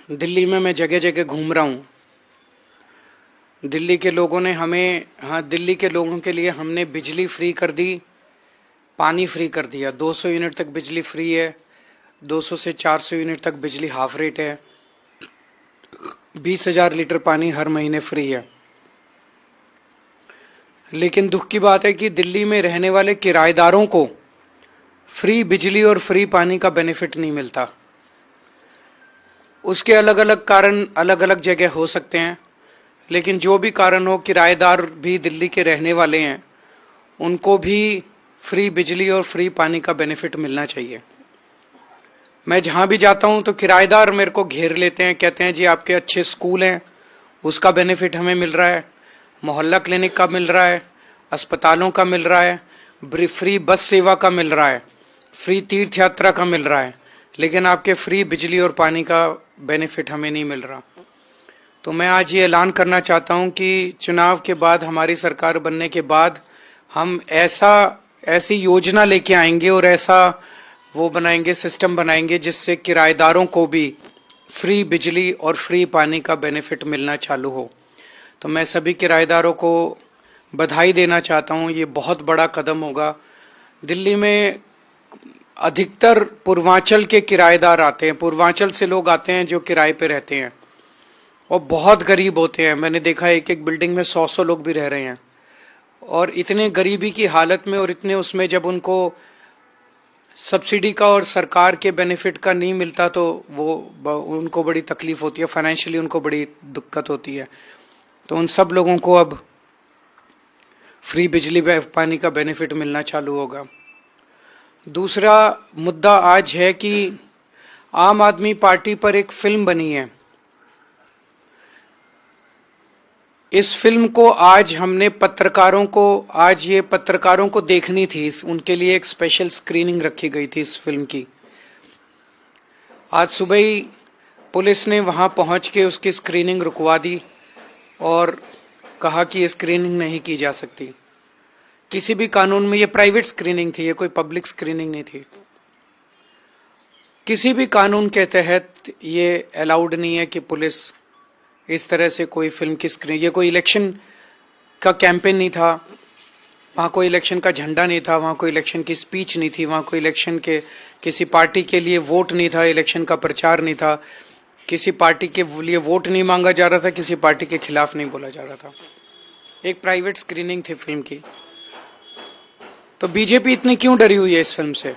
दिल्ली में मैं जगह जगह घूम रहा हूँ। दिल्ली के लोगों ने दिल्ली के लोगों के लिए हमने बिजली फ्री कर दी, पानी फ्री कर दिया। 200 यूनिट तक बिजली फ्री है, 200 से 400 यूनिट तक बिजली हाफ रेट है, 20,000 लीटर पानी हर महीने फ्री है। लेकिन दुख की बात है कि दिल्ली में रहने वाले किराएदारों को फ्री बिजली और फ्री पानी का बेनिफिट नहीं मिलता। उसके अलग अलग कारण अलग अलग जगह हो सकते हैं, लेकिन जो भी कारण हो, किराएदार भी दिल्ली के रहने वाले हैं, उनको भी फ्री बिजली और फ्री पानी का बेनिफिट मिलना चाहिए। मैं जहां भी जाता हूं तो किराएदार मेरे को घेर लेते हैं, कहते हैं जी आपके अच्छे स्कूल हैं, उसका बेनिफिट हमें मिल रहा है, मोहल्ला क्लिनिक का मिल रहा है, अस्पतालों का मिल रहा है, फ्री बस सेवा का मिल रहा है, फ्री तीर्थ यात्रा का मिल रहा है, लेकिन आपके फ्री बिजली और पानी का बेनिफिट हमें नहीं मिल रहा। तो मैं आज ये ऐलान करना चाहता हूं कि चुनाव के बाद, हमारी सरकार बनने के बाद, हम ऐसी योजना लेके आएंगे और ऐसा वो बनाएंगे, सिस्टम बनाएंगे जिससे किराएदारों को भी फ्री बिजली और फ्री पानी का बेनिफिट मिलना चालू हो। तो मैं सभी किराएदारों को बधाई देना चाहता हूं। ये बहुत बड़ा कदम होगा। दिल्ली में अधिकतर पूर्वांचल के किराएदार आते हैं, पूर्वांचल से लोग आते हैं जो किराए पे रहते हैं और बहुत गरीब होते हैं। मैंने देखा है एक एक बिल्डिंग में 100-100 लोग भी रह रहे हैं, और इतने गरीबी की हालत में और इतने उसमें जब उनको सब्सिडी का और सरकार के बेनिफिट का नहीं मिलता तो उनको बड़ी तकलीफ होती है, फाइनेंशियली उनको बड़ी दिक्कत होती है। तो उन सब लोगों को अब फ्री बिजली पानी का बेनिफिट मिलना चालू होगा। दूसरा मुद्दा आज है कि आम आदमी पार्टी पर एक फिल्म बनी है। इस फिल्म को आज हमने पत्रकारों को देखनी थी, उनके लिए एक स्पेशल स्क्रीनिंग रखी गई थी इस फिल्म की। आज सुबह ही पुलिस ने वहां पहुंच के उसकी स्क्रीनिंग रुकवा दी और कहा कि ये स्क्रीनिंग नहीं की जा सकती। किसी भी कानून में, ये प्राइवेट स्क्रीनिंग थी, ये कोई पब्लिक स्क्रीनिंग नहीं थी। किसी भी कानून के तहत ये अलाउड नहीं है कि पुलिस इस तरह से कोई फिल्म की स्क्रीन, ये कोई इलेक्शन का कैंपेन नहीं था, वहां कोई इलेक्शन का झंडा नहीं था, वहां कोई इलेक्शन की स्पीच नहीं थी, वहां कोई इलेक्शन के किसी पार्टी के लिए वोट नहीं था, इलेक्शन का प्रचार नहीं था, किसी पार्टी के लिए वोट नहीं मांगा जा रहा था, किसी पार्टी के खिलाफ नहीं बोला जा रहा था। एक प्राइवेट स्क्रीनिंग थी फिल्म की। तो बीजेपी इतनी क्यों डरी हुई है इस फिल्म से?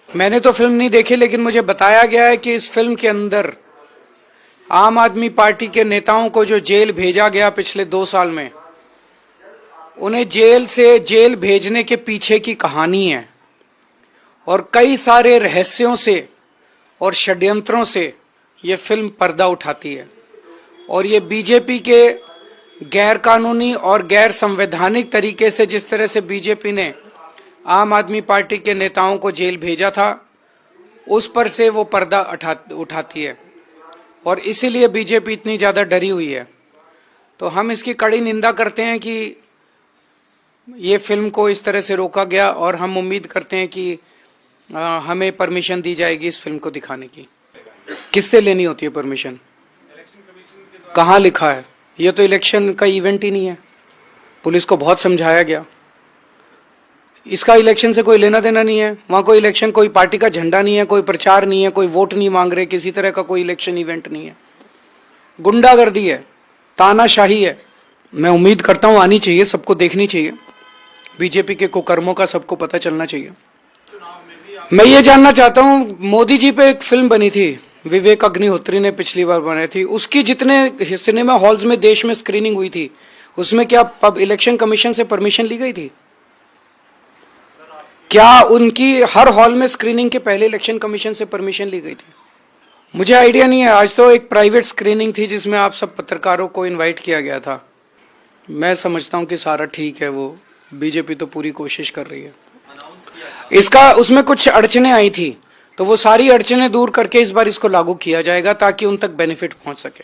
मैंने तो फिल्म नहीं देखी, लेकिन मुझे बताया गया है कि इस फिल्म के अंदर आम आदमी पार्टी के नेताओं को जो जेल भेजा गया पिछले 2 साल में, उन्हें जेल भेजने के पीछे की कहानी है, और कई सारे रहस्यों से और षड्यंत्रों से ये फिल्म पर्दा उठाती है। और ये बीजेपी के गैर कानूनी और गैर संवैधानिक तरीके से, जिस तरह से बीजेपी ने आम आदमी पार्टी के नेताओं को जेल भेजा था, उस पर से वो पर्दा उठाती है, और इसीलिए बीजेपी इतनी ज्यादा डरी हुई है। तो हम इसकी कड़ी निंदा करते हैं कि ये फिल्म को इस तरह से रोका गया, और हम उम्मीद करते हैं कि हमें परमिशन दी जाएगी इस फिल्म को दिखाने की। किससे लेनी होती है परमिशन? कहाँ लिखा है? ये तो इलेक्शन का इवेंट ही नहीं है। पुलिस को बहुत समझाया गया, इसका इलेक्शन से कोई लेना देना नहीं है। वहां कोई इलेक्शन, कोई पार्टी का झंडा नहीं है, कोई प्रचार नहीं है, कोई वोट नहीं मांग रहे, किसी तरह का कोई इलेक्शन इवेंट नहीं है। गुंडागर्दी है, तानाशाही है। मैं उम्मीद करता हूं आनी चाहिए, सबको देखनी चाहिए, बीजेपी के कुकर्मों का सबको पता चलना चाहिए। मैं ये जानना चाहता हूं, मोदी जी पे एक फिल्म बनी थी, विवेक अग्निहोत्री ने पिछली बार बनाई थी, उसकी जितने सिनेमा हॉल्स में देश में स्क्रीनिंग हुई थी, उसमें क्या इलेक्शन कमीशन से परमिशन ली गई थी? क्या उनकी हर हॉल में स्क्रीनिंग के पहले इलेक्शन कमीशन से परमिशन ली गई थी? मुझे आइडिया नहीं है। आज तो एक प्राइवेट स्क्रीनिंग थी जिसमें आप सब पत्रकारों को इनवाइट किया गया था। मैं समझता हूं कि सारा ठीक है, वो बीजेपी तो पूरी कोशिश कर रही है। उसमें कुछ अड़चने आई थी, तो वो सारी अड़चनें दूर करके इस बार इसको लागू किया जाएगा ताकि उन तक बेनिफिट पहुंच सके।